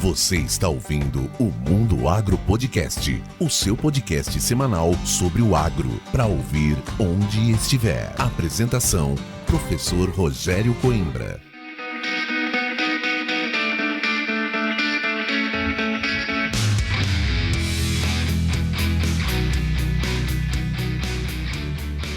Você está ouvindo o Mundo Agro Podcast, o seu podcast semanal sobre o agro, para ouvir onde estiver. Apresentação, professor Rogério Coimbra.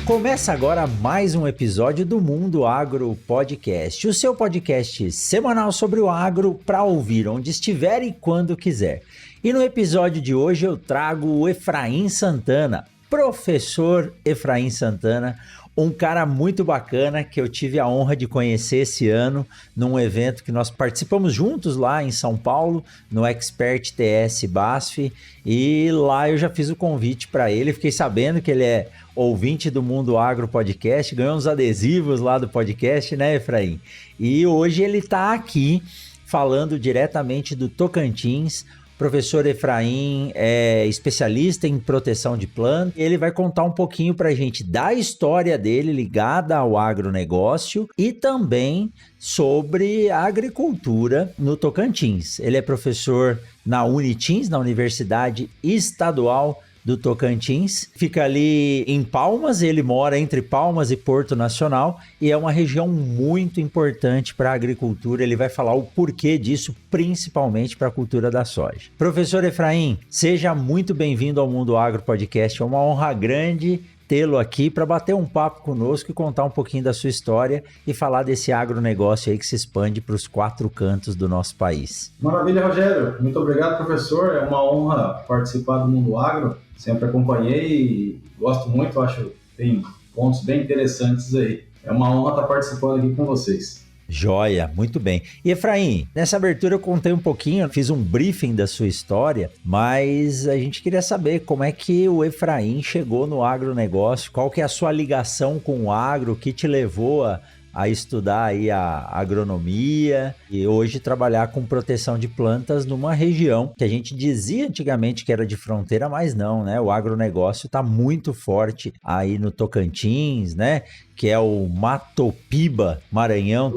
Começa agora mais um episódio do Mundo Agro Podcast, o seu podcast semanal sobre o agro para ouvir onde estiver e quando quiser. E no episódio de hoje eu trago o Efraim Santana, professor Efraim Santana, um cara muito bacana que eu tive a honra de conhecer esse ano num evento que nós participamos juntos lá em São Paulo, no Expert TS BASF, e lá eu já fiz o convite para ele, fiquei sabendo que ele é ouvinte do Mundo Agro Podcast, ganhou uns adesivos lá do podcast, né, Efraim? E hoje ele está aqui falando diretamente do Tocantins. Professor Efraim é especialista em proteção de plantas. Ele vai contar um pouquinho para a gente da história dele ligada ao agronegócio e também sobre a agricultura no Tocantins. Ele é professor na Unitins, na Universidade Estadual do Tocantins, fica ali em Palmas, ele mora entre Palmas e Porto Nacional e é uma região muito importante para a agricultura. Ele vai falar o porquê disso, principalmente para a cultura da soja. Professor Efraim, seja muito bem-vindo ao Mundo Agro Podcast, é uma honra grande tê-lo aqui para bater um papo conosco e contar um pouquinho da sua história e falar desse agronegócio aí que se expande para os 4 cantos do nosso país. Maravilha, Rogério. Muito obrigado, professor. É uma honra participar do Mundo Agro. Sempre acompanhei e gosto muito, acho que tem pontos bem interessantes aí. É uma honra estar participando aqui com vocês. Joia, muito bem. E Efraim, nessa abertura eu contei um pouquinho, fiz um briefing da sua história, mas a gente queria saber como é que o Efraim chegou no agronegócio, qual que é a sua ligação com o agro, que te levou a estudar aí a agronomia e hoje trabalhar com proteção de plantas numa região que a gente dizia antigamente que era de fronteira, mas não, né? O agronegócio está muito forte aí no Tocantins, né? Que é o Matopiba, Maranhão,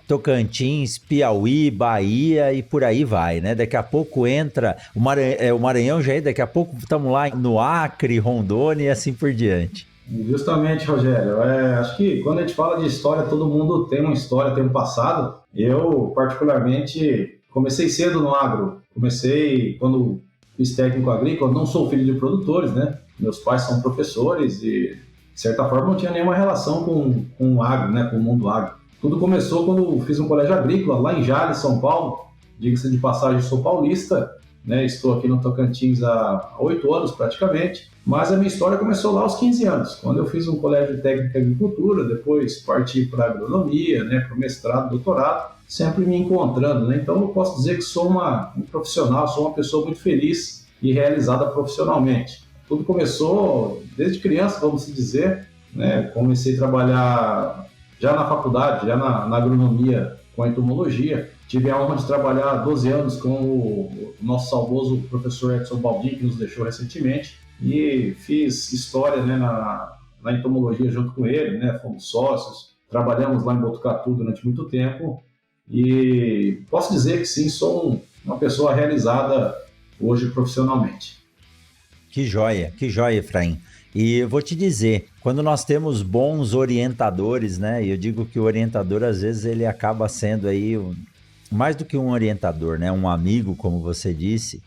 Tocantins, Piauí, Bahia e por aí vai, né? Daqui a pouco entra o Maranhão já é, daqui a pouco estamos lá no Acre, Rondônia e assim por diante. Justamente, Rogério. Acho que quando a gente fala de história, todo mundo tem uma história, tem um passado. Eu, particularmente, comecei cedo no agro. Comecei quando fiz técnico agrícola. Não sou filho de produtores, né? Meus pais são professores e, de certa forma, não tinha nenhuma relação com o agro, né? Com o mundo agro. Tudo começou quando fiz um colégio agrícola lá em Jales, São Paulo. Diga-se de passagem, sou paulista, né? Estou aqui no Tocantins há 8 anos praticamente. Mas a minha história começou lá aos 15 anos, quando eu fiz um colégio técnico em agricultura, depois parti para a agronomia, né, para o mestrado, doutorado, sempre me encontrando, né? Então eu posso dizer que sou um profissional, sou uma pessoa muito feliz e realizada profissionalmente. Tudo começou desde criança, vamos dizer, né? Comecei a trabalhar já na faculdade, já na agronomia com a entomologia. Tive a honra de trabalhar 12 anos com o nosso saudoso professor Edson Baldin, que nos deixou recentemente. E fiz história, né, na entomologia junto com ele, né, fomos sócios, trabalhamos lá em Botucatu durante muito tempo e posso dizer que sim, sou uma pessoa realizada hoje profissionalmente. Que joia, Efraim. E eu vou te dizer, quando nós temos bons orientadores, né, eu digo que o orientador às vezes ele acaba sendo aí mais do que um orientador, né, um amigo, como você disse.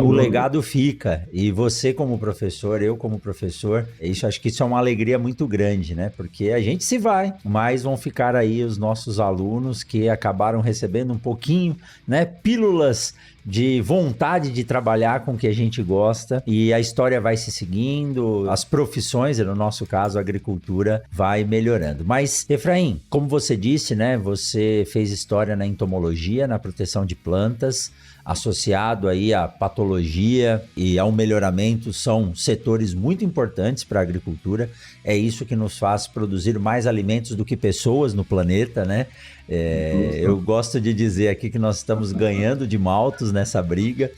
O legado fica, e você como professor, eu como professor, acho que isso é uma alegria muito grande, né? Porque a gente se vai, mas vão ficar aí os nossos alunos que acabaram recebendo um pouquinho, né? Pílulas de vontade de trabalhar com o que a gente gosta e a história vai se seguindo, as profissões, no nosso caso a agricultura, vai melhorando. Mas, Efraim, como você disse, né? Você fez história na entomologia, na proteção de plantas, associado aí à patologia e ao melhoramento, são setores muito importantes para a agricultura. É isso que nos faz produzir mais alimentos do que pessoas no planeta, né? Eu gosto de dizer aqui que nós estamos ganhando de maltos nessa briga,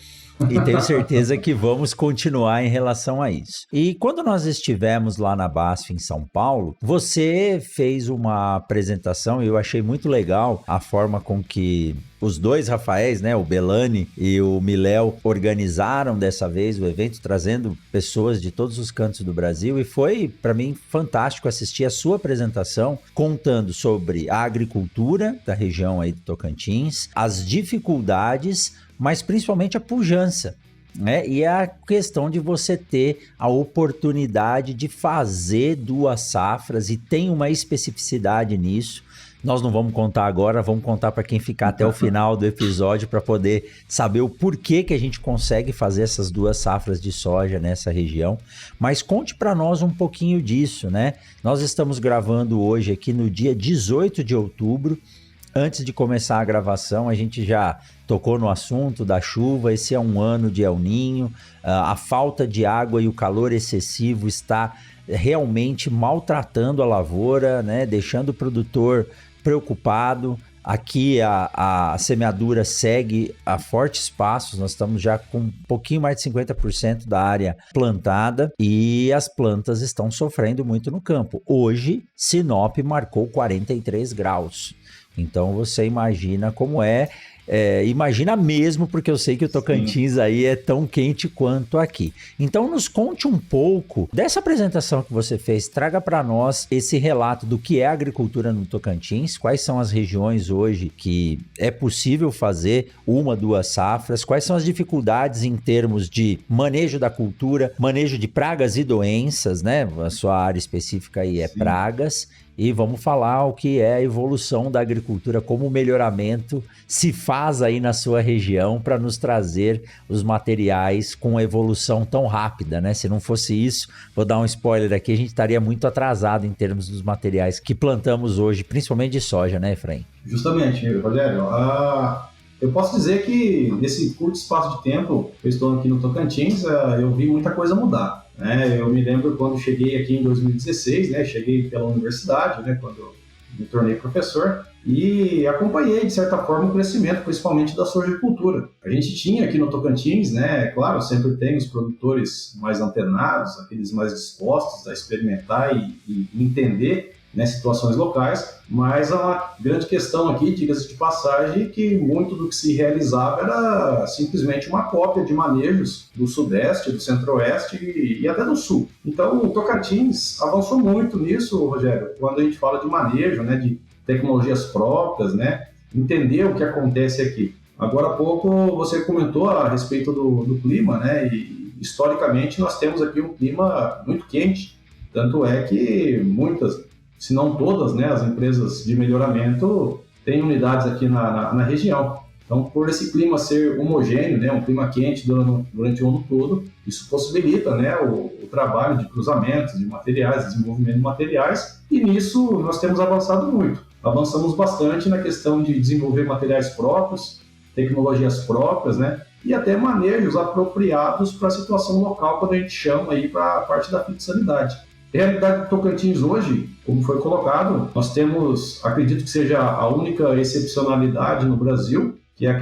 E tenho certeza que vamos continuar em relação a isso. E quando nós estivemos lá na BASF em São Paulo, você fez uma apresentação e eu achei muito legal a forma com que os dois Rafaéis, né, o Belani e o Miléo, organizaram dessa vez o evento, trazendo pessoas de todos os cantos do Brasil, e foi, para mim, fantástico assistir a sua apresentação, contando sobre a agricultura da região aí do Tocantins, as dificuldades, mas principalmente a pujança, né? E a questão de você ter a oportunidade de fazer 2 safras, e tem uma especificidade nisso. Nós não vamos contar agora, vamos contar para quem ficar até o final do episódio para poder saber o porquê que a gente consegue fazer essas 2 safras de soja nessa região. Mas conte para nós um pouquinho disso, né? Nós estamos gravando hoje aqui no dia 18 de outubro. Antes de começar a gravação, a gente já tocou no assunto da chuva. Esse é um ano de El Niño, a falta de água e o calor excessivo está realmente maltratando a lavoura, né? Deixando o produtor preocupado. Aqui a semeadura segue a fortes passos, nós estamos já com um pouquinho mais de 50% da área plantada e as plantas estão sofrendo muito no campo. Hoje, Sinop marcou 43 graus. Então você imagina como imagina mesmo, porque eu sei que o Tocantins aí é tão quente quanto aqui. Então nos conte um pouco dessa apresentação que você fez, traga para nós esse relato do que é a agricultura no Tocantins, quais são as regiões hoje que é possível fazer 1, 2 safras, quais são as dificuldades em termos de manejo da cultura, manejo de pragas e doenças, né? A sua área específica aí é pragas. E vamos falar o que é a evolução da agricultura, como o melhoramento se faz aí na sua região para nos trazer os materiais com evolução tão rápida, né? Se não fosse isso, vou dar um spoiler aqui, a gente estaria muito atrasado em termos dos materiais que plantamos hoje, principalmente de soja, né, Efraim? Justamente, Rogério. Eu posso dizer que nesse curto espaço de tempo que eu estou aqui no Tocantins, eu vi muita coisa mudar. Eu me lembro quando cheguei aqui em 2016, né, cheguei pela universidade, né, quando eu me tornei professor, e acompanhei, de certa forma, o crescimento, principalmente da sojicultura. A gente tinha aqui no Tocantins, né, claro, sempre tem os produtores mais antenados, aqueles mais dispostos a experimentar e entender, né, situações locais, mas há uma grande questão aqui, diga-se de passagem, que muito do que se realizava era simplesmente uma cópia de manejos do Sudeste, do Centro-Oeste e até do Sul. Então o Tocantins avançou muito nisso, Rogério, quando a gente fala de manejo, né, de tecnologias próprias, né, entender o que acontece aqui. Agora há pouco você comentou a respeito do clima, né, e historicamente nós temos aqui um clima muito quente, tanto é que muitas, se não todas, né, as empresas de melhoramento têm unidades aqui na região. Então, por esse clima ser homogêneo, né, um clima quente durante o ano todo, isso possibilita, né, o trabalho de cruzamentos de materiais, desenvolvimento de materiais, e nisso nós temos avançado muito. Avançamos bastante na questão de desenvolver materiais próprios, tecnologias próprias, né, e até manejos apropriados para a situação local, quando a gente chama aí para a parte da fitossanidade. A realidade do Tocantins hoje, como foi colocado, nós temos, acredito que seja a única excepcionalidade no Brasil, que é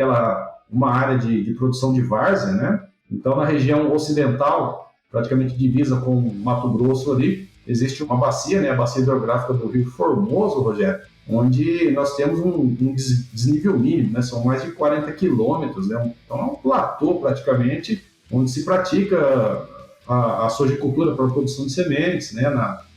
uma área de produção de várzea, né? Então, na região ocidental, praticamente divisa com Mato Grosso ali, existe uma bacia, né? A bacia hidrográfica do Rio Formoso, Rogério, onde nós temos um desnível mínimo, né? São mais de 40 quilômetros, né? Então, é um platô, praticamente, onde se pratica a sojicultura para a produção de sementes, né,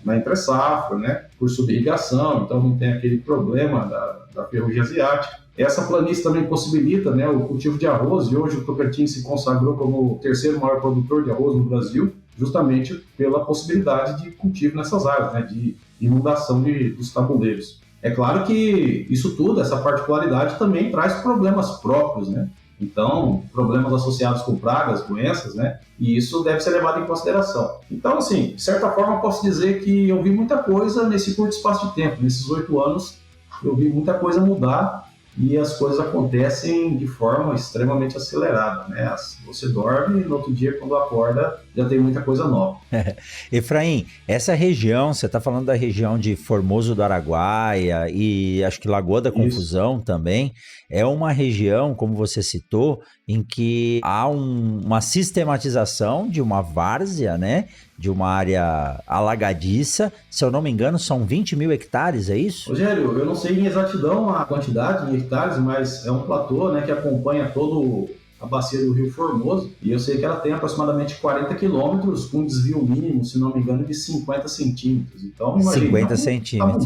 na entre-safra, né, por subirrigação, então não tem aquele problema da ferrugem asiática. Essa planície também possibilita, né, o cultivo de arroz, e hoje o Tocantins se consagrou como o 3º maior produtor de arroz no Brasil, justamente pela possibilidade de cultivo nessas áreas, né, de inundação dos tabuleiros. É claro que isso tudo, essa particularidade também traz problemas próprios, né? Então, problemas associados com pragas, doenças, né? E isso deve ser levado em consideração. Então, assim, de certa forma, posso dizer que eu vi muita coisa nesse curto espaço de tempo. Nesses 8 anos, eu vi muita coisa mudar e as coisas acontecem de forma extremamente acelerada, né? Você dorme e no outro dia, quando acorda, já tem muita coisa nova. Efraim, essa região, você está falando da região de Formoso do Araguaia e acho que Lagoa da Confusão também, é uma região, como você citou, em que há uma sistematização de uma várzea, né? De uma área alagadiça. Se eu não me engano, são 20 mil hectares, é isso? Rogério, eu não sei em exatidão a quantidade de hectares, mas é um platô, né, que acompanha todo a bacia do Rio Formoso, e eu sei que ela tem aproximadamente 40 quilômetros, com desvio mínimo, se não me engano, de 50 centímetros. Então, imagina, 50 centímetros,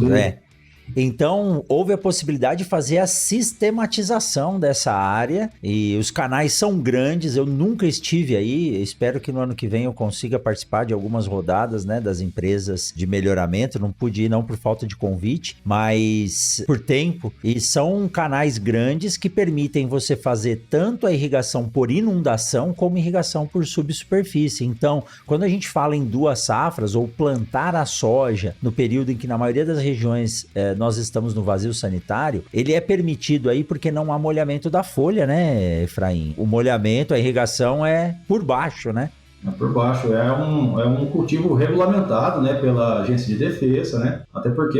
Então, houve a possibilidade de fazer a sistematização dessa área e os canais são grandes, eu nunca estive aí, espero que no ano que vem eu consiga participar de algumas rodadas, né, das empresas de melhoramento, não pude ir não por falta de convite, mas por tempo, e são canais grandes que permitem você fazer tanto a irrigação por inundação como irrigação por subsuperfície. Então, quando a gente fala em 2 safras ou plantar a soja no período em que na maioria das regiões nós estamos no vazio sanitário, ele é permitido aí porque não há molhamento da folha, né, Efraim? O molhamento, a irrigação é por baixo, né? É por baixo, é um cultivo regulamentado, né, pela Agência de Defesa, né? Até porque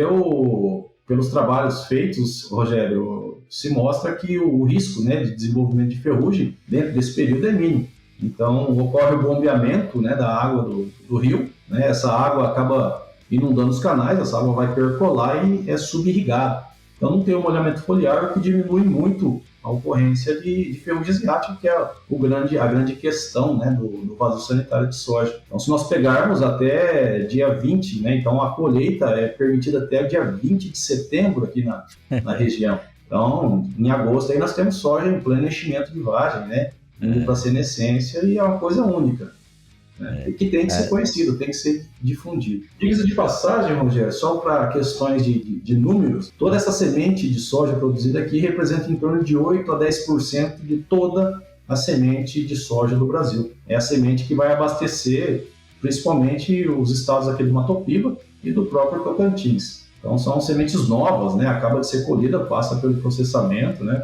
pelos trabalhos feitos, Rogério, se mostra que o risco, né, de desenvolvimento de ferrugem dentro desse período é mínimo. Então, ocorre o bombeamento, né, da água do rio, né? Essa água acaba inundando os canais, essa água vai percolar e é subirrigada. Então não tem um molhamento foliar, o que diminui muito a ocorrência de ferrugem asiática, que é a grande questão, né, do vazio sanitário de soja. Então, se nós pegarmos até dia 20, né, então a colheita é permitida até dia 20 de setembro aqui na região. Então, em agosto aí nós temos soja em pleno enchimento de vagem, né, indo para a senescência, e é uma coisa única. E que tem que ser conhecido, tem que ser difundido. Diga-se de passagem, Rogério, só para questões de números, toda essa semente de soja produzida aqui representa em torno de 8 a 10% de toda a semente de soja do Brasil. É a semente que vai abastecer principalmente os estados aqui do Mato Piba e do próprio Tocantins. Então são sementes novas, né? Acaba de ser colhida, passa pelo processamento, né?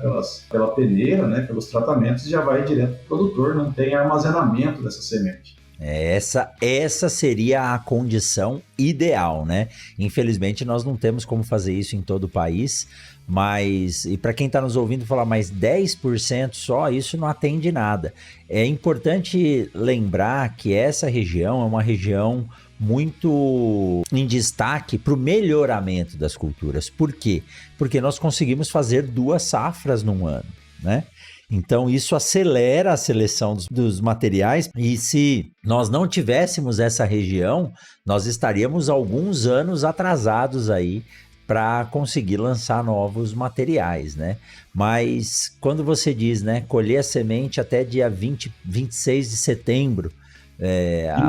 Pela peneira, né? Pelos tratamentos e já vai direto para o produtor, não tem armazenamento dessa semente. Essa seria a condição ideal, né? Infelizmente nós não temos como fazer isso em todo o país, mas, e para quem está nos ouvindo falar, mas 10% só, isso não atende nada. É importante lembrar que essa região é uma região muito em destaque para o melhoramento das culturas. Por quê? Porque nós conseguimos fazer 2 safras num ano, né? Então isso acelera a seleção dos materiais, e se nós não tivéssemos essa região, nós estaríamos alguns anos atrasados aí para conseguir lançar novos materiais, né? Mas quando você diz, né, colher a semente até dia 26 de setembro,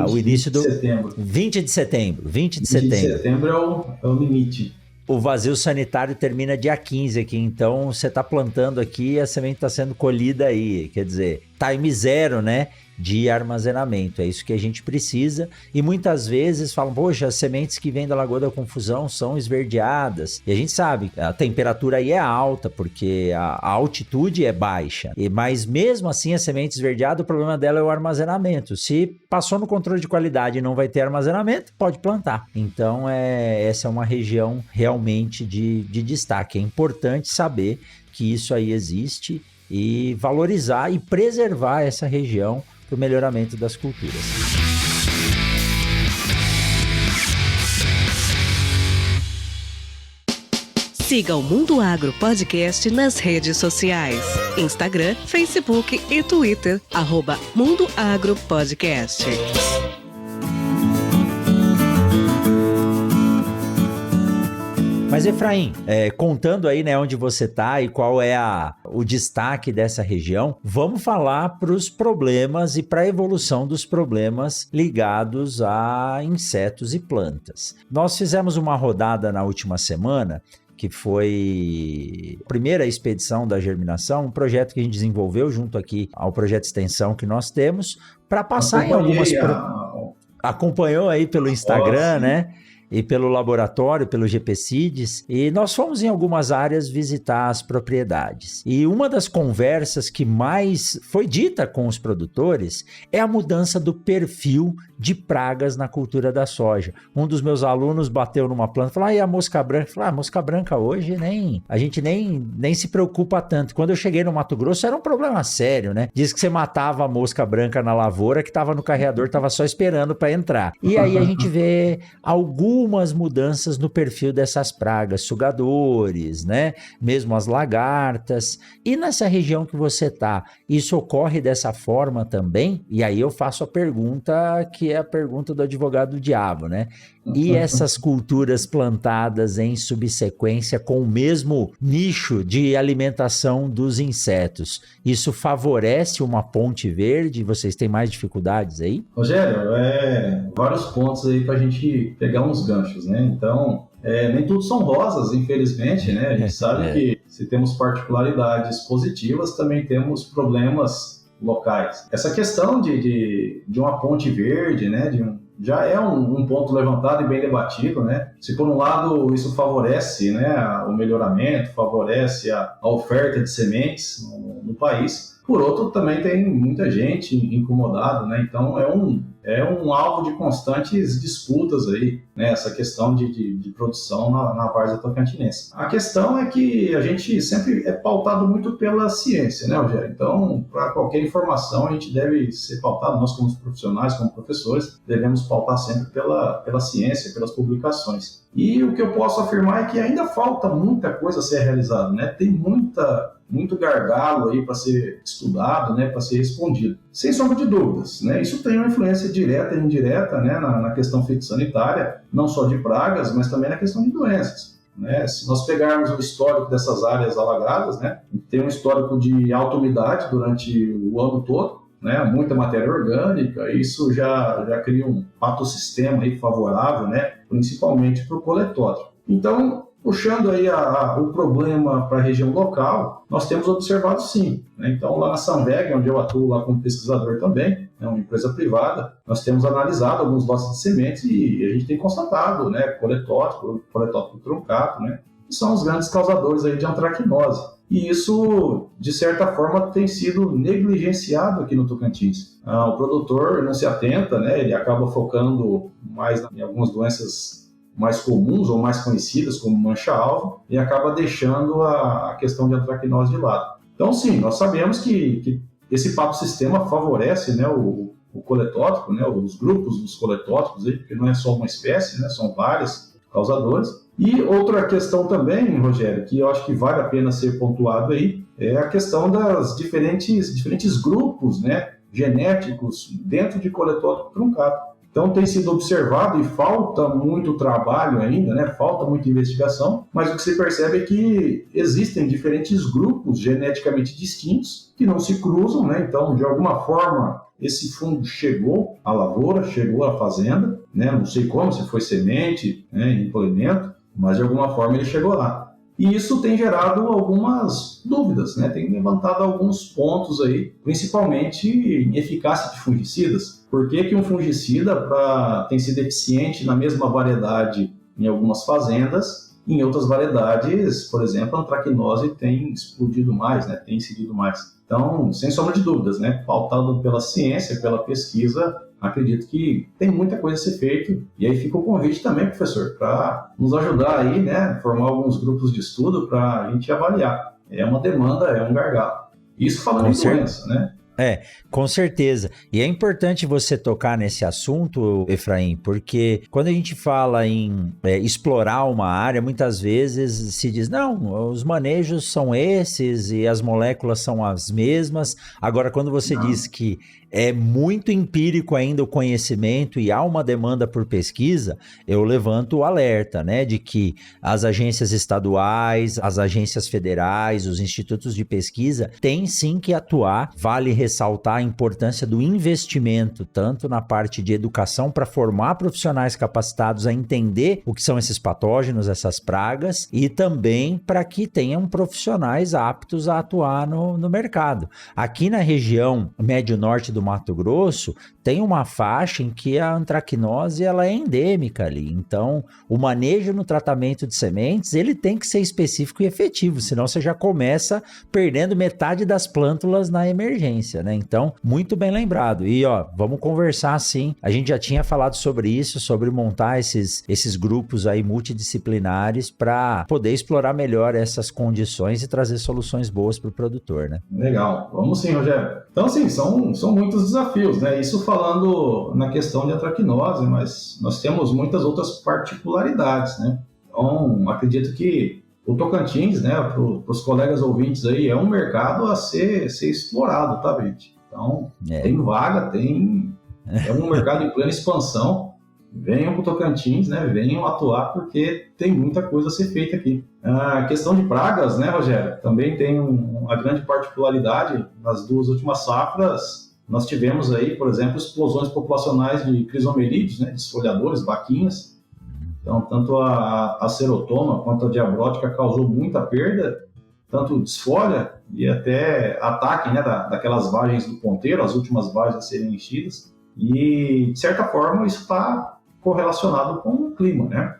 o início do... 20 de setembro. 20 de setembro é o limite. O vazio sanitário termina dia 15 aqui, então você está plantando aqui e a semente está sendo colhida aí, quer dizer, time zero, né, de armazenamento, é isso que a gente precisa, e muitas vezes falam, poxa, as sementes que vêm da Lagoa da Confusão são esverdeadas, e a gente sabe, a temperatura aí é alta, porque a altitude é baixa, mas mesmo assim a semente esverdeada, o problema dela é o armazenamento, se passou no controle de qualidade e não vai ter armazenamento, pode plantar, então essa é uma região realmente de destaque, é importante saber que isso aí existe e valorizar e preservar essa região para o melhoramento das culturas. Siga o Mundo Agro Podcast nas redes sociais: Instagram, Facebook e Twitter, @Mundo Agro Podcast. Mas Efraim, contando aí, né, onde você tá e qual é o destaque dessa região, vamos falar para os problemas e para a evolução dos problemas ligados a insetos e plantas. Nós fizemos uma rodada na última semana, que foi a primeira expedição da germinação, um projeto que a gente desenvolveu junto aqui ao projeto de extensão que nós temos, para passar em algumas... Acompanhou aí pelo Instagram, né? e pelo laboratório, pelo GPCIDES, e nós fomos em algumas áreas visitar as propriedades. E uma das conversas que mais foi dita com os produtores é a mudança do perfil de pragas na cultura da soja. Um dos meus alunos bateu numa planta e falou, e a mosca branca? Eu falei, a mosca branca hoje a gente nem se preocupa tanto. Quando eu cheguei no Mato Grosso era um problema sério, né? Diz que você matava a mosca branca na lavoura que estava no carreador, estava só esperando para entrar. E aí a gente vê algumas mudanças no perfil dessas pragas, sugadores, né? Mesmo as lagartas. E nessa região que você tá, isso ocorre dessa forma também? E aí eu faço a pergunta que é a pergunta do advogado diabo, né? E essas culturas plantadas em subsequência com o mesmo nicho de alimentação dos insetos, isso favorece uma ponte verde? Vocês têm mais dificuldades aí? Rogério, vários pontos aí para a gente pegar uns ganchos, né? Então, nem tudo são rosas, infelizmente, né? A gente sabe que se temos particularidades positivas, também temos problemas locais. Essa questão de uma ponte verde, né? Já é um ponto levantado e bem debatido, né? Se por um lado isso favorece, né, o melhoramento, favorece a oferta de sementes no país, por outro também tem muita gente incomodada, né? Então é um alvo de constantes disputas aí, né? Essa questão de produção na várzea tocantinense. A questão é que a gente sempre é pautado muito pela ciência, né, Rogério? Então, para qualquer informação, a gente deve ser pautado, nós como profissionais, como professores, devemos pautar sempre pela ciência, pelas publicações. E o que eu posso afirmar é que ainda falta muita coisa a ser realizada, né? Tem muito gargalo aí para ser estudado, né, para ser respondido. Sem sombra de dúvidas, né? Isso tem uma influência direta e indireta, né, na questão fitossanitária, não só de pragas, mas também na questão de doenças. Né? Se nós pegarmos o histórico dessas áreas alagadas, né, tem um histórico de alta umidade durante o ano todo, né, muita matéria orgânica, isso já cria um patossistema aí favorável, né, principalmente para o coletório. Então, puxando aí o problema para a região local, nós temos observado sim. Né? Então, lá na Sanveg, onde eu atuo lá como pesquisador também, é uma empresa privada, nós temos analisado alguns lotes de sementes e a gente tem constatado, né, coletótipo truncato, né, que são os grandes causadores aí de antracnose. E isso, de certa forma, tem sido negligenciado aqui no Tocantins. O produtor não se atenta, né, ele acaba focando mais em algumas doenças mais comuns ou mais conhecidas, como mancha-alvo, e acaba deixando a questão de antracnose de lado. Então, sim, nós sabemos que esse patossistema favorece, né, o coletótipo, né, os grupos dos coletótipos, aí, porque não é só uma espécie, né, são vários causadores. E outra questão também, Rogério, que eu acho que vale a pena ser pontuado aí, é a questão das diferentes grupos, né, genéticos dentro de coletótipo truncado. Então tem sido observado e falta muito trabalho ainda, né? Falta muita investigação, mas o que se percebe é que existem diferentes grupos geneticamente distintos que não se cruzam, né? Então, de alguma forma, esse fungo chegou à lavoura, chegou à fazenda, né? Não sei como, se foi semente, né, implemento, mas de alguma forma ele chegou lá. E isso tem gerado algumas dúvidas, né? Tem levantado alguns pontos aí, principalmente em eficácia de fungicidas. Por que um fungicida tem sido eficiente na mesma variedade em algumas fazendas, em outras variedades, por exemplo, a antracnose tem explodido mais, né? Tem incidido mais. Então, sem sombra de dúvidas, né? Pautado pela ciência, pela pesquisa, acredito que tem muita coisa a ser feita. E aí fica o convite também, professor, para nos ajudar aí, né? Formar alguns grupos de estudo para a gente avaliar. É uma demanda, é um gargalo. Isso falando em doença, né? Com certeza. E é importante você tocar nesse assunto, Efraim, porque quando a gente fala em explorar uma área, muitas vezes se diz, não, os manejos são esses e as moléculas são as mesmas. Agora, quando você diz que é muito empírico ainda o conhecimento e há uma demanda por pesquisa, eu levanto o alerta, né, de que as agências estaduais, as agências federais, os institutos de pesquisa têm sim que atuar. Vale ressaltar a importância do investimento, tanto na parte de educação para formar profissionais capacitados a entender o que são esses patógenos, essas pragas, e também para que tenham profissionais aptos a atuar no mercado. Aqui na região médio-norte do Mato Grosso, tem uma faixa em que a antracnose ela é endêmica ali. Então, o manejo no tratamento de sementes, ele tem que ser específico e efetivo, senão você já começa perdendo metade das plântulas na emergência, né? Então, muito bem lembrado. E, vamos conversar sim. A gente já tinha falado sobre isso, sobre montar esses grupos aí multidisciplinares para poder explorar melhor essas condições e trazer soluções boas para o produtor, né? Legal. Vamos sim, Rogério. Então, sim, são muitos desafios, né? Isso falando na questão de antracnose, mas nós temos muitas outras particularidades, né? Então, acredito que o Tocantins, né, para os colegas ouvintes aí, é um mercado a ser explorado, tá, gente? Então, tem vaga, é um mercado em plena expansão. Venham para o Tocantins, né? Venham atuar, porque tem muita coisa a ser feita aqui. A questão de pragas, né, Rogério? Também tem uma grande particularidade. Nas 2 últimas safras, nós tivemos aí, por exemplo, explosões populacionais de crisomelídeos, né, desfolhadores, vaquinhas. Então, tanto a serotoma quanto a diabrótica causou muita perda, tanto desfolha e até ataque, né, daquelas vagens do ponteiro, as últimas vagens a serem enchidas. E, de certa forma, isso está correlacionado com o clima, né?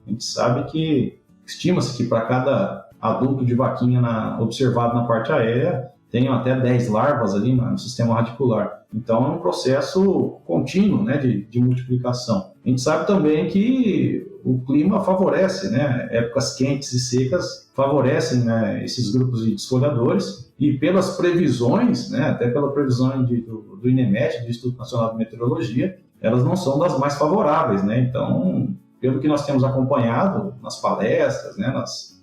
A gente sabe que estima-se que para cada adulto de vaquinha observado na parte aérea, tenham até 10 larvas ali no sistema radicular. Então, é um processo contínuo, né, de multiplicação. A gente sabe também que o clima favorece, né, épocas quentes e secas favorecem, né, esses grupos de desfolhadores, e pelas previsões, né, até pela previsão do INEMET, do Instituto Nacional de Meteorologia, elas não são das mais favoráveis, né? Então, pelo que nós temos acompanhado nas palestras, né,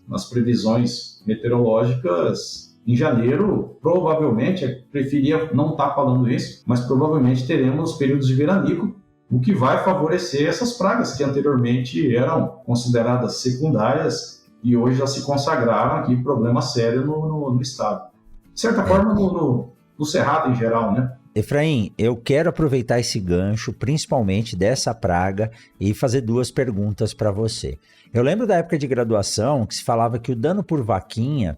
nas previsões meteorológicas, em janeiro, provavelmente, preferia não estar falando isso, mas provavelmente teremos períodos de veranico, o que vai favorecer essas pragas que anteriormente eram consideradas secundárias e hoje já se consagraram aqui problema sério no estado. De certa forma, no Cerrado em geral, né? Efraim, eu quero aproveitar esse gancho, principalmente dessa praga, e fazer 2 perguntas para você. Eu lembro da época de graduação que se falava que o dano por vaquinha,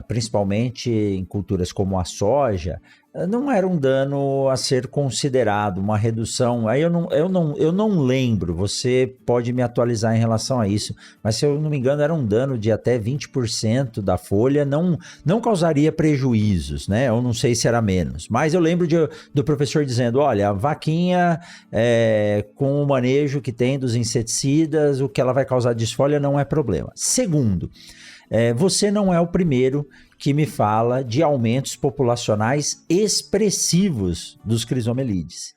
principalmente em culturas como a soja, não era um dano a ser considerado, uma redução. Aí eu não lembro, você pode me atualizar em relação a isso, mas se eu não me engano era um dano de até 20% da folha, não causaria prejuízos, né? Eu não sei se era menos, mas eu lembro do professor dizendo, olha, a vaquinha com o manejo que tem dos inseticidas, o que ela vai causar de desfolha não é problema. Segundo, você não é o primeiro que me fala de aumentos populacionais expressivos dos crisomelídeos.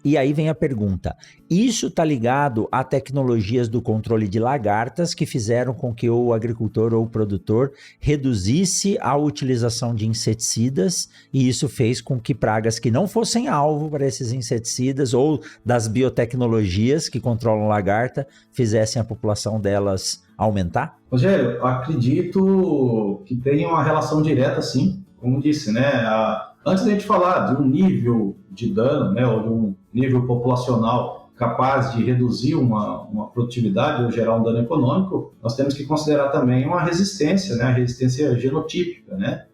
E aí vem a pergunta, isso está ligado a tecnologias do controle de lagartas que fizeram com que o agricultor ou o produtor reduzisse a utilização de inseticidas e isso fez com que pragas que não fossem alvo para esses inseticidas ou das biotecnologias que controlam lagarta fizessem a população delas aumentar? Rogério, acredito que tem uma relação direta, sim, como disse, né? Antes da gente falar de um nível de dano, né, ou de um nível populacional capaz de reduzir uma produtividade ou gerar um dano econômico, nós temos que considerar também uma resistência, né, a resistência genotípica, né?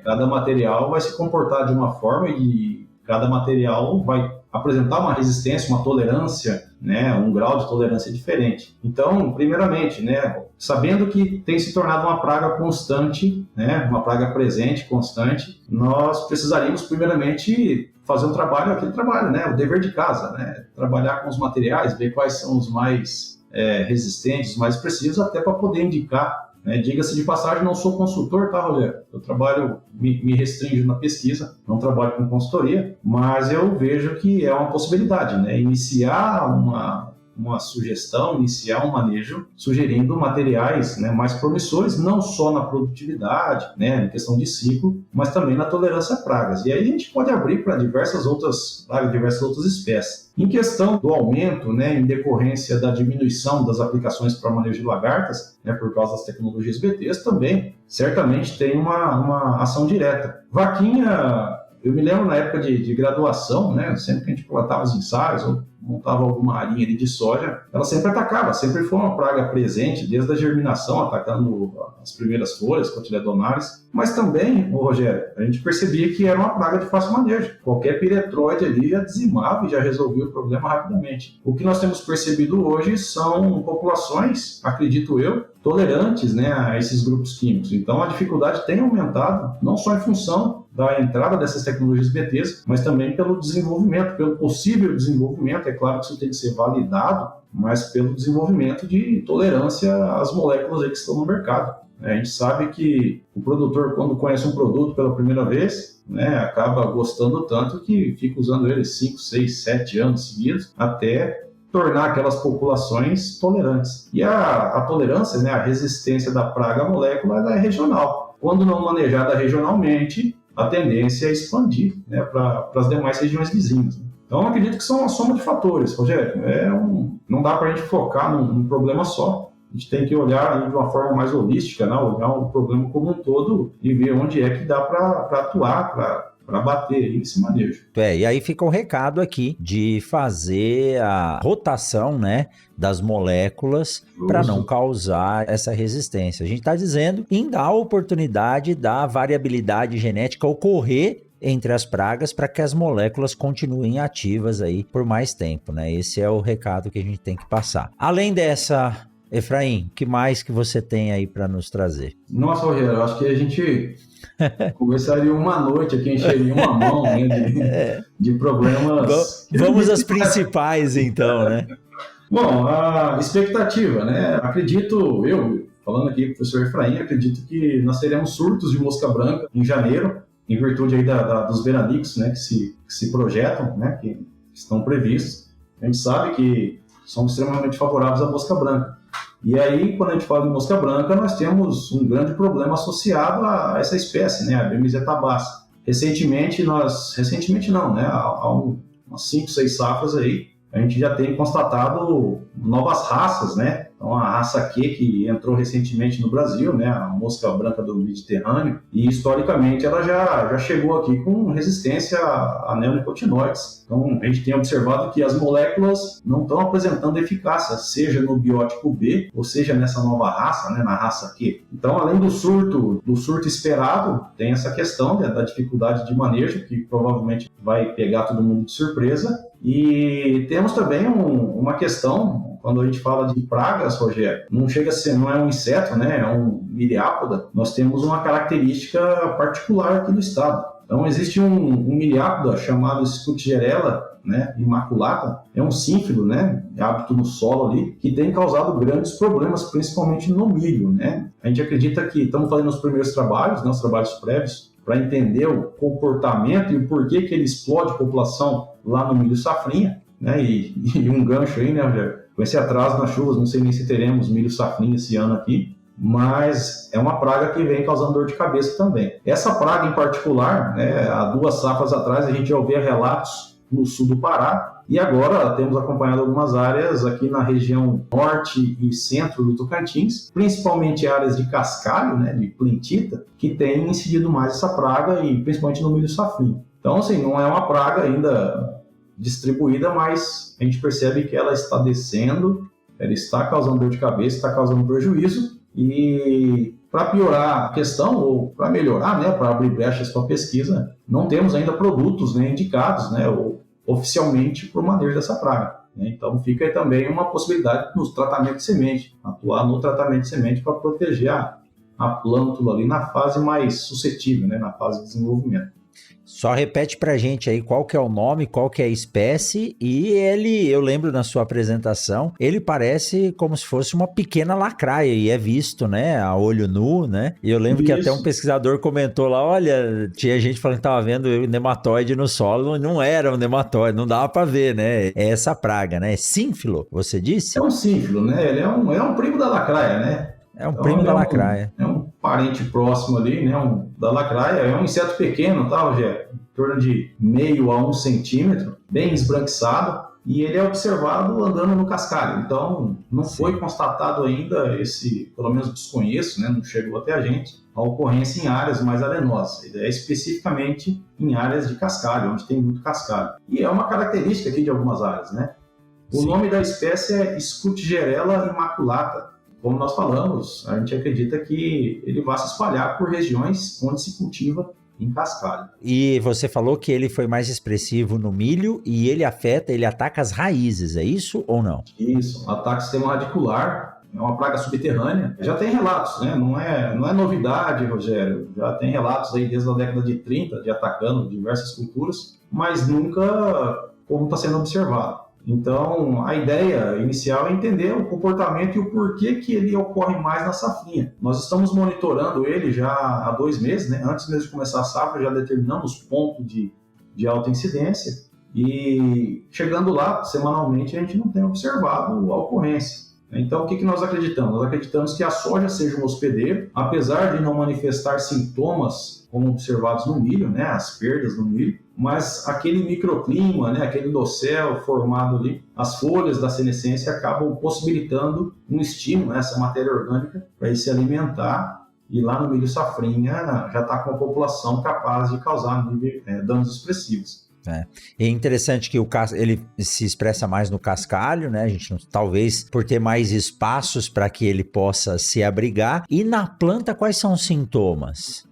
Cada material vai se comportar de uma forma e cada material vai apresentar uma resistência, uma tolerância, né, um grau de tolerância diferente. Então, primeiramente, né, sabendo que tem se tornado uma praga constante, né, uma praga presente, constante, nós precisaríamos primeiramente fazer aquele trabalho, né, o dever de casa, né, trabalhar com os materiais, ver quais são os mais resistentes, os mais precisos, até para poder indicar, né. Diga-se de passagem, não sou consultor, tá, Rogério? Eu trabalho, me restringo na pesquisa, não trabalho com consultoria, mas eu vejo que é uma possibilidade, né, iniciar uma sugestão, iniciar um manejo, sugerindo materiais, né, mais promissores, não só na produtividade, né, em questão de ciclo, mas também na tolerância a pragas. E aí a gente pode abrir para diversas outras pragas, diversas outras espécies. Em questão do aumento, né, em decorrência da diminuição das aplicações para manejo de lagartas, né, por causa das tecnologias BTs, também certamente tem uma ação direta. Vaquinha, Eu me lembro na época de graduação, né, sempre que a gente plantava os ensaios ou montava alguma arinha ali de soja, ela sempre atacava, sempre foi uma praga presente, desde a germinação, atacando as primeiras folhas, cotiledonares, mas também, Rogério, a gente percebia que era uma praga de fácil manejo. Qualquer piretróide ali já dizimava e já resolvia o problema rapidamente. O que nós temos percebido hoje são populações, acredito eu, tolerantes, né, a esses grupos químicos. Então a dificuldade tem aumentado, não só em função da entrada dessas tecnologias BTs, mas também pelo desenvolvimento, pelo possível desenvolvimento. É claro que isso tem que ser validado, mas pelo desenvolvimento de tolerância às moléculas aí que estão no mercado. A gente sabe que o produtor, quando conhece um produto pela primeira vez, né, acaba gostando tanto que fica usando ele 5, 6, 7 anos seguidos, até tornar aquelas populações tolerantes. E a tolerância, né, a resistência da praga à molécula, ela é regional. Quando não manejada regionalmente, a tendência é expandir, né, para as demais regiões vizinhas. Então, eu acredito que são uma soma de fatores, Rogério. Não dá para a gente focar num problema só. A gente tem que olhar de uma forma mais holística, né, olhar o problema como um todo e ver onde é que dá para atuar, para bater esse manejo. E aí fica o recado aqui de fazer a rotação, né, das moléculas para não causar essa resistência. A gente está dizendo em dar a oportunidade da variabilidade genética ocorrer entre as pragas para que as moléculas continuem ativas aí por mais tempo, né? Esse é o recado que a gente tem que passar. Além dessa, Efraim, o que mais que você tem aí para nos trazer? Nossa, Rogério, eu acho que a gente conversaria uma noite aqui, encheria uma mão, né, de problemas. Vamos às principais, então, né? Bom, a expectativa, né? Acredito, falando aqui com o professor Efraim, acredito que nós teremos surtos de mosca branca em janeiro, em virtude aí dos veranicos, né, que se projetam, né, que estão previstos. A gente sabe que somos extremamente favoráveis à mosca branca. E aí, quando a gente fala de mosca branca, nós temos um grande problema associado a essa espécie, né, a Bemisia tabaci. Recentemente não, né, há umas 5, 6 safras aí, a gente já tem constatado novas raças, né? Então, a raça Q, que entrou recentemente no Brasil, né? A mosca branca do Mediterrâneo, e historicamente ela já chegou aqui com resistência a neonicotinoides. Então, a gente tem observado que as moléculas não estão apresentando eficácia, seja no biótipo B, ou seja nessa nova raça, né? Na raça Q. Então, além do surto esperado, tem essa questão, né, da dificuldade de manejo, que provavelmente vai pegar todo mundo de surpresa. E temos também uma questão, quando a gente fala de pragas, Rogério, não é um inseto, né? É um miriápoda. Nós temos uma característica particular aqui no estado. Então, existe um miriápoda chamado Scutigera, né, imaculata, é um sínfilo, né, hábito no solo ali, que tem causado grandes problemas, principalmente no milho, né. A gente acredita que estamos fazendo os primeiros trabalhos, né, os trabalhos prévios, para entender o comportamento e o porquê que ele explode a população lá no milho safrinha, né, e um gancho aí, né, Rogério, com esse atraso nas chuvas, não sei nem se teremos milho safrinha esse ano aqui, mas é uma praga que vem causando dor de cabeça também. Essa praga em particular, né, há 2 safras atrás a gente já ouvia relatos no sul do Pará, e agora temos acompanhado algumas áreas aqui na região norte e centro do Tocantins, principalmente áreas de cascalho, né, de plentita, que tem incidido mais essa praga, e principalmente no milho safrinho. Então, assim, não é uma praga ainda distribuída, mas a gente percebe que ela está descendo, ela está causando dor de cabeça, está causando prejuízo, e para piorar a questão, ou para melhorar, né, para abrir brechas para a pesquisa, não temos ainda produtos, né, indicados, né, ou oficialmente para o manejo dessa praga, né? Então fica aí também uma possibilidade no tratamento de semente, atuar no tratamento de semente para proteger a plântula ali na fase mais suscetível, né, na fase de desenvolvimento. Só repete pra gente aí qual que é o nome, qual que é a espécie, e eu lembro na sua apresentação, ele parece como se fosse uma pequena lacraia, e é visto, né, a olho nu, né, e eu lembro que até um pesquisador comentou lá, olha, tinha gente falando que tava vendo nematóide no solo, não era um nematóide, não dava pra ver, né, é essa praga, né, é sínfilo, você disse? É um sínfilo, né, ele é um primo da lacraia, né. É um primo da lacraia. É um parente próximo ali, né, da lacraia. É um inseto pequeno, tá, Rogério? Em torno de meio a 1 centímetro, bem esbranquiçado. e ele é observado andando no cascalho. Então, não foi constatado ainda pelo menos desconheço, né, não chegou até a gente, a ocorrência em áreas mais arenosas. Ele é especificamente em áreas de cascalho, onde tem muito cascalho. E é uma característica aqui de algumas áreas, né? O nome da espécie é Scutigera imaculata. Como nós falamos, a gente acredita que ele vai se espalhar por regiões onde se cultiva em cascalho. E você falou que ele foi mais expressivo no milho e ele ataca as raízes, é isso ou não? Isso, ataca o sistema radicular, é uma praga subterrânea. Já tem relatos, né? Não é novidade, Rogério. Já tem relatos aí desde a década de 30 de atacando diversas culturas, mas nunca como está sendo observado. Então, a ideia inicial é entender o comportamento e o porquê que ele ocorre mais na safrinha. Nós estamos monitorando ele já há 2 meses, né? Antes mesmo de começar a safra, já determinamos ponto de alta incidência e chegando lá, semanalmente, a gente não tem observado a ocorrência. Então, o que nós acreditamos? Nós acreditamos que a soja seja um hospedeiro, apesar de não manifestar sintomas como observados no milho, né, as perdas no milho, mas aquele microclima, né, aquele dossel formado ali, as folhas da senescência acabam possibilitando um estímulo, né, essa matéria orgânica, para ele se alimentar, e lá no milho safrinha já está com a população capaz de causar danos expressivos. É interessante que ele se expressa mais no cascalho, né? A gente talvez por ter mais espaços para que ele possa se abrigar. E na planta, quais são os sintomas?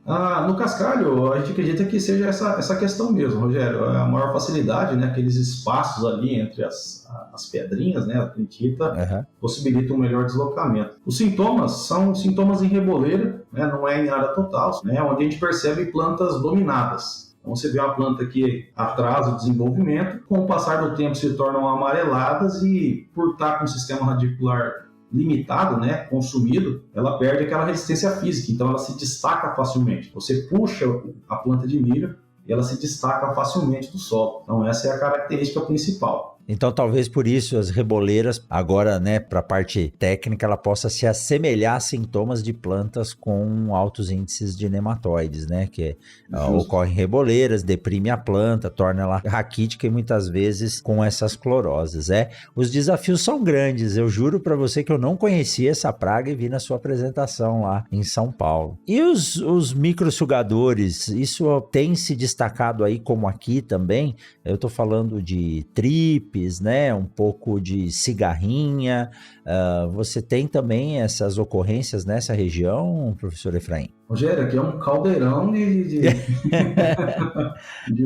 No cascalho, a gente acredita que seja essa questão mesmo, Rogério. A maior facilidade, né? Aqueles espaços ali entre as pedrinhas, né? A clintita, possibilita um melhor deslocamento. Os sintomas são sintomas em reboleira, né? Não é em área total, né? Onde a gente percebe plantas dominadas. Então, você vê uma planta que atrasa o desenvolvimento, com o passar do tempo se tornam amareladas e, por estar com o sistema radicular limitado, né, consumido, ela perde aquela resistência física, então ela se destaca facilmente. Você puxa a planta de milho e ela se destaca facilmente do solo. Então, essa é a característica principal. Então, talvez por isso as reboleiras, agora, né, para a parte técnica, ela possa se assemelhar a sintomas de plantas com altos índices de nematóides, né, que ocorrem reboleiras, deprime a planta, torna ela raquítica e muitas vezes com essas cloroses. Os desafios são grandes, eu juro para você que eu não conhecia essa praga e vi na sua apresentação lá em São Paulo. E os microsugadores, isso tem se destacado aí como aqui também? Eu estou falando de tripe, né? Um pouco de cigarrinha. Você tem também essas ocorrências nessa região, professor Efraim? Rogério, aqui é um caldeirão de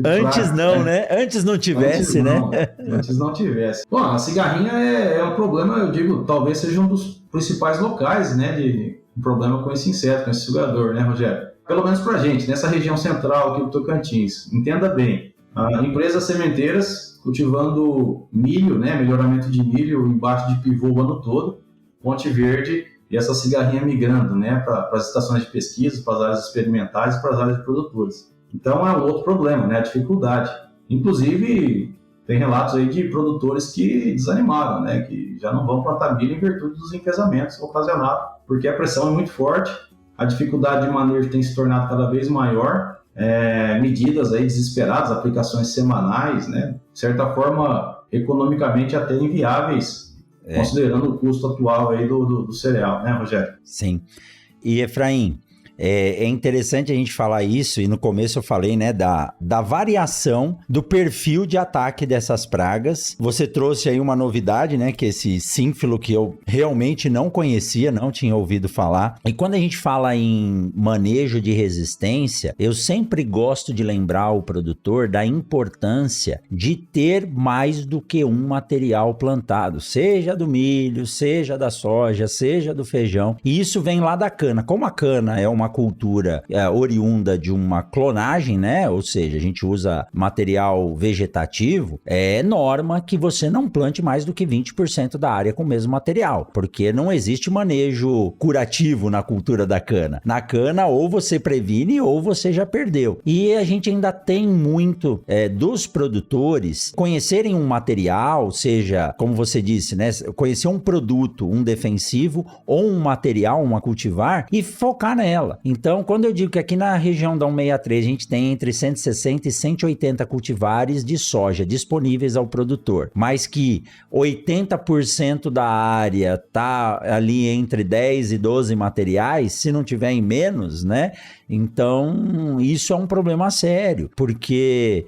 Antes não, né? Antes não tivesse, né? Antes não tivesse. Bom, a cigarrinha é um problema, eu digo, talvez seja um dos principais locais, né? De um problema com esse inseto, com esse sugador, né, Rogério? Pelo menos pra gente, nessa região central aqui do Tocantins. Entenda bem, empresas sementeiras cultivando milho, né, melhoramento de milho embaixo de pivô o ano todo, Monte Verde e essa cigarrinha migrando, né, para as estações de pesquisa, para as áreas experimentais e para as áreas de produtores. Então é um outro problema, né, a dificuldade. Inclusive, tem relatos aí de produtores que desanimaram, né, que já não vão plantar milho em virtude dos enfesamentos ocasionados, porque a pressão é muito forte, a dificuldade de manejo tem se tornado cada vez maior, medidas aí desesperadas, aplicações semanais, né? De certa forma, economicamente até inviáveis, considerando o custo atual aí do cereal, né, Rogério? Sim. E, Efraim, é interessante a gente falar isso, e no começo eu falei, né, da variação do perfil de ataque dessas pragas. Você trouxe aí uma novidade, né, que esse sínfilo que eu realmente não conhecia, não tinha ouvido falar. E quando a gente fala em manejo de resistência, eu sempre gosto de lembrar o produtor da importância de ter mais do que um material plantado, seja do milho, seja da soja, seja do feijão. E isso vem lá da cana. Como a cana é uma cultura oriunda de uma clonagem, né? Ou seja, a gente usa material vegetativo, é norma que você não plante mais do que 20% da área com o mesmo material, porque não existe manejo curativo na cultura da cana. Na cana, ou você previne ou você já perdeu. E a gente ainda tem muito dos produtores conhecerem um material, seja, como você disse, né? Conhecer um produto, um defensivo ou um material, uma cultivar e focar nela. dela. Então, quando eu digo que aqui na região da 163 a gente tem entre 160 e 180 cultivares de soja disponíveis ao produtor, mas que 80% da área está ali entre 10 e 12 materiais, se não tiver em menos, né? Então, isso é um problema sério, porque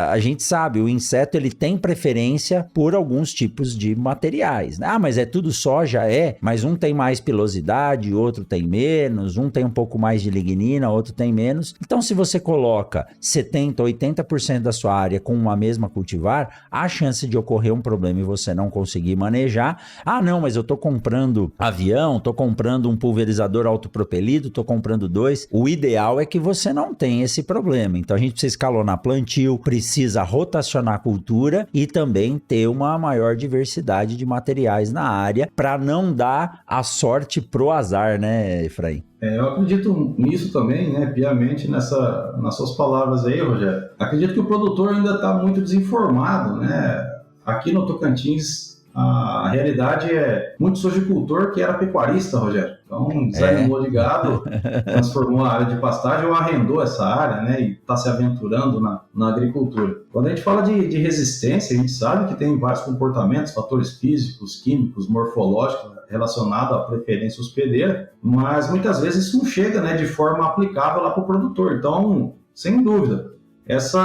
a gente sabe, o inseto ele tem preferência por alguns tipos de materiais. Ah, mas é tudo soja? Mas um tem mais pilosidade, outro tem menos, um tem um pouco mais de lignina, outro tem menos. Então, se você coloca 70%, 80% da sua área com uma mesma cultivar, há a chance de ocorrer um problema e você não conseguir manejar. Ah, não, mas eu estou comprando avião, estou comprando um pulverizador autopropelido, estou comprando 2. O ideal é que você não tenha esse problema. Então a gente precisa escalonar plantio, precisa rotacionar a cultura e também ter uma maior diversidade de materiais na área para não dar a sorte pro azar, né, Efraim? Eu acredito nisso também, né, piamente nas suas palavras aí, Rogério. Acredito que o produtor ainda está muito desinformado, né? Aqui no Tocantins, a realidade é muito sojicultor que era pecuarista, Rogério. Então, desanimou de gado, transformou a área de pastagem ou arrendou essa área, né? E está se aventurando na agricultura. Quando a gente fala de resistência, a gente sabe que tem vários comportamentos, fatores físicos, químicos, morfológicos relacionados à preferência hospedeira, mas muitas vezes isso não chega, né, de forma aplicável lá para o produtor. Então, sem dúvida, essa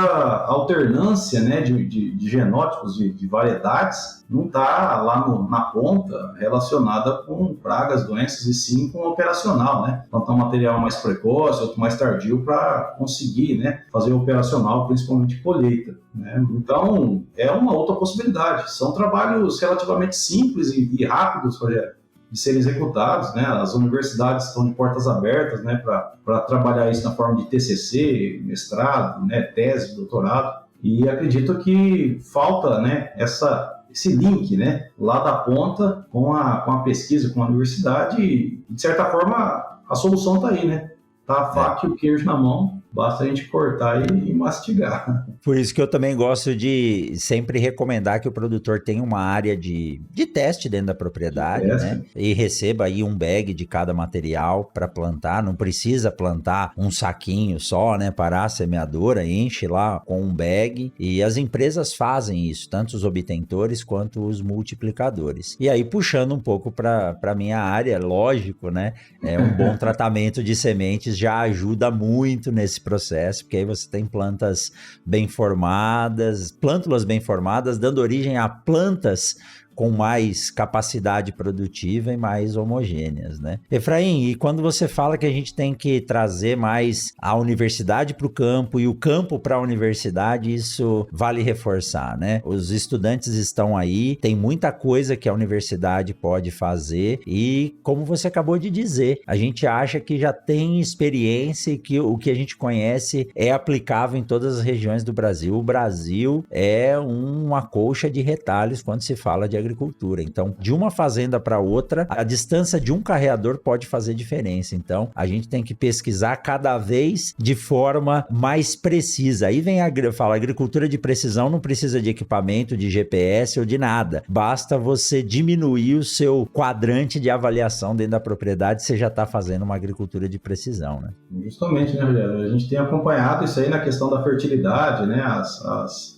alternância, né, de genótipos, de variedades, não está lá na ponta relacionada com pragas, doenças, e sim com o operacional, né? Plantar um material mais precoce, outro mais tardio para conseguir, né, fazer o operacional, principalmente colheita, né? Então, é uma outra possibilidade. São trabalhos relativamente simples e rápidos, Rogério, de serem executados, né? As universidades estão de portas abertas, né, para trabalhar isso na forma de TCC, mestrado, né, tese, doutorado, e acredito que falta, né, esse link, né, lá da ponta com a pesquisa, com a universidade, e de certa forma a solução está aí, né? Tá a faca e o queijo na mão, basta a gente cortar e mastigar. Por isso que eu também gosto de sempre recomendar que o produtor tenha uma área de teste dentro da propriedade, né? E receba aí um bag de cada material para plantar. Não precisa plantar um saquinho só, né? Parar a semeadora, enche lá com um bag. E as empresas fazem isso, tanto os obtentores quanto os multiplicadores. E aí, puxando um pouco para minha área, lógico, né? Um bom tratamento de sementes já ajuda muito nesse processo, porque aí você tem plantas bem formadas, plântulas bem formadas, dando origem a plantas com mais capacidade produtiva e mais homogêneas, né? Efraim, e quando você fala que a gente tem que trazer mais a universidade para o campo e o campo para a universidade, isso vale reforçar, né? Os estudantes estão aí, tem muita coisa que a universidade pode fazer e, como você acabou de dizer, a gente acha que já tem experiência e que o que a gente conhece é aplicável em todas as regiões do Brasil. O Brasil é uma colcha de retalhos quando se fala de agricultura. Então, de uma fazenda para outra, a distância de um carreador pode fazer diferença. Então, a gente tem que pesquisar cada vez de forma mais precisa. Aí vem fala, agricultura de precisão não precisa de equipamento, de GPS ou de nada. Basta você diminuir o seu quadrante de avaliação dentro da propriedade, você já está fazendo uma agricultura de precisão, né? Justamente, né, Rogério? A gente tem acompanhado isso aí na questão da fertilidade, né?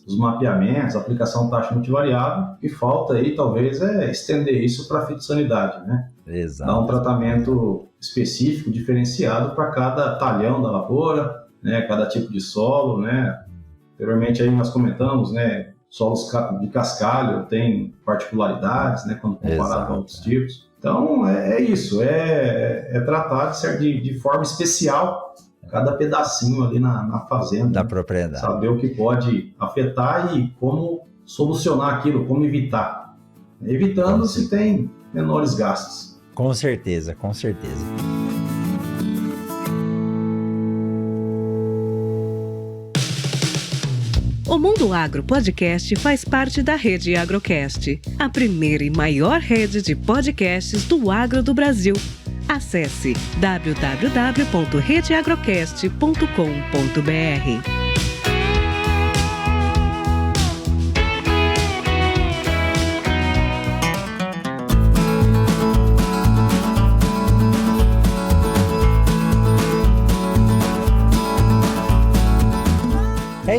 Os mapeamentos, a aplicação taxa multivariável, e falta aí talvez estender isso para a fitossanidade, né? Exato. Dar um tratamento específico, diferenciado para cada talhão da lavoura, né? Cada tipo de solo, né? Anteriormente aí nós comentamos, né? Solos de cascalho tem particularidades, né? Quando comparado a outros tipos. Então é isso, é tratar de forma especial cada pedacinho ali na fazenda, da né? propriedade. Saber o que pode afetar e como solucionar aquilo, como evitar. Evitando se tem menores gastos. Com certeza, com certeza. O Mundo Agro Podcast faz parte da Rede Agrocast, a primeira e maior rede de podcasts do agro do Brasil. Acesse www.redeagrocast.com.br.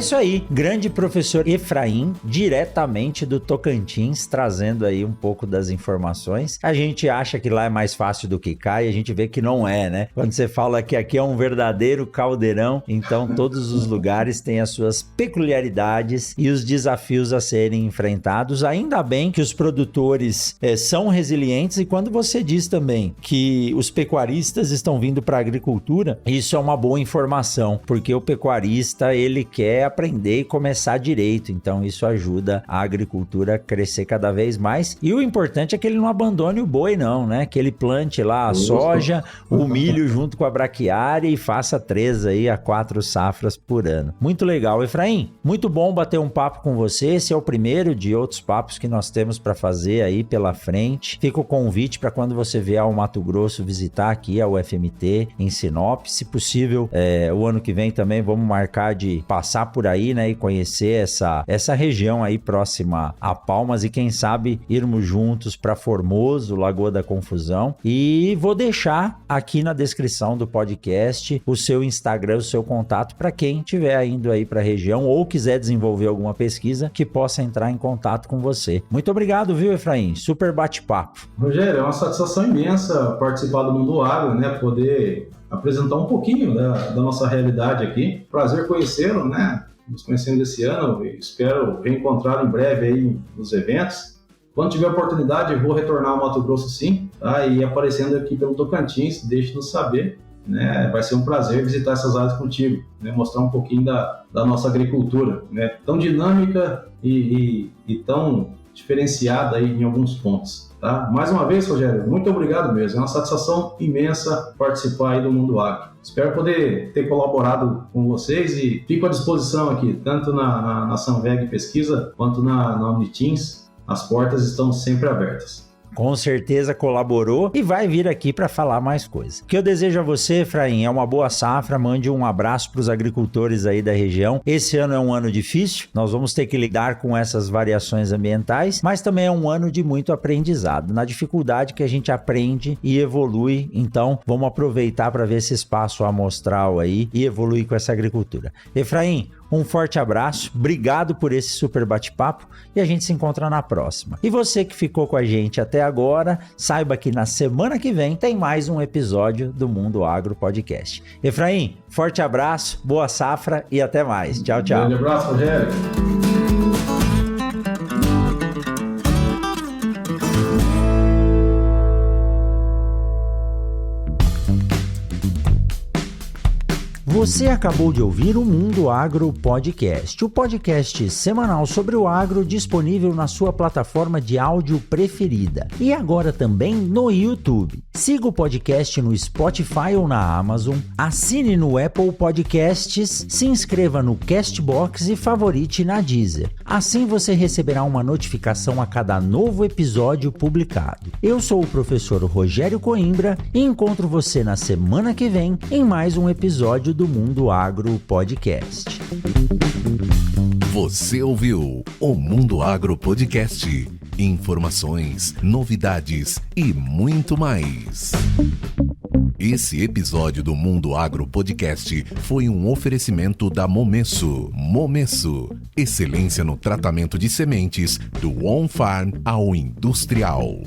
isso aí, grande professor Efraim, diretamente do Tocantins, trazendo aí um pouco das informações. A gente acha que lá é mais fácil do que cá e a gente vê que não é, né? Quando você fala que aqui é um verdadeiro caldeirão, então todos os lugares têm as suas peculiaridades e os desafios a serem enfrentados. Ainda bem que os produtores são resilientes, e quando você diz também que os pecuaristas estão vindo para a agricultura, isso é uma boa informação, porque o pecuarista, ele quer aprender e começar direito, então isso ajuda a agricultura a crescer cada vez mais, e o importante é que ele não abandone o boi não, né? Que ele plante lá a soja, o milho junto com a braquiária e faça 3 aí a 4 safras por ano. Muito legal, Efraim, muito bom bater um papo com você, esse é o primeiro de outros papos que nós temos para fazer aí pela frente. Fica o convite para quando você vier ao Mato Grosso visitar aqui a UFMT em Sinop, se possível, o ano que vem também vamos marcar de passar por aí, né, e conhecer essa região aí próxima a Palmas e quem sabe irmos juntos para Formoso, Lagoa da Confusão. E vou deixar aqui na descrição do podcast o seu Instagram, o seu contato para quem estiver indo aí para a região ou quiser desenvolver alguma pesquisa que possa entrar em contato com você. Muito obrigado, viu, Efraim? Super bate-papo. Rogério, é uma satisfação imensa participar do Mundo Agro, né? Poder apresentar um pouquinho da nossa realidade aqui. Prazer conhecê-lo, né? Nos conhecendo esse ano e espero reencontrá-lo em breve aí nos eventos. Quando tiver oportunidade, eu vou retornar ao Mato Grosso sim, tá? E aparecendo aqui pelo Tocantins, deixe-nos saber, né? Vai ser um prazer visitar essas áreas contigo, né? Mostrar um pouquinho da nossa agricultura, né? Tão dinâmica e tão diferenciada aí em alguns pontos, tá? Mais uma vez, Rogério, muito obrigado mesmo. É uma satisfação imensa participar aí do Mundo Agro. Espero poder ter colaborado com vocês e fico à disposição aqui, tanto na Sanveg Pesquisa quanto na Omniteams. As portas estão sempre abertas. Com certeza colaborou e vai vir aqui para falar mais coisas. O que eu desejo a você, Efraim, é uma boa safra. Mande um abraço para os agricultores aí da região. Esse ano é um ano difícil, nós vamos ter que lidar com essas variações ambientais, mas também é um ano de muito aprendizado, na dificuldade que a gente aprende e evolui. Então, vamos aproveitar para ver esse espaço amostral aí e evoluir com essa agricultura. Efraim, um forte abraço, obrigado por esse super bate-papo e a gente se encontra na próxima. E você que ficou com a gente até agora, saiba que na semana que vem tem mais um episódio do Mundo Agro Podcast. Efraim, forte abraço, boa safra e até mais. Tchau, tchau. Um grande abraço, Rogério. Você acabou de ouvir o Mundo Agro Podcast, o podcast semanal sobre o agro disponível na sua plataforma de áudio preferida e agora também no YouTube. Siga o podcast no Spotify ou na Amazon, assine no Apple Podcasts, se inscreva no Castbox e favorite na Deezer. Assim você receberá uma notificação a cada novo episódio publicado. Eu sou o professor Rogério Coimbra e encontro você na semana que vem em mais um episódio do Mundo Agro Podcast. Você ouviu o Mundo Agro Podcast. Informações, novidades e muito mais. Esse episódio do Mundo Agro Podcast foi um oferecimento da Momesso. Momesso, excelência no tratamento de sementes do on-farm ao industrial.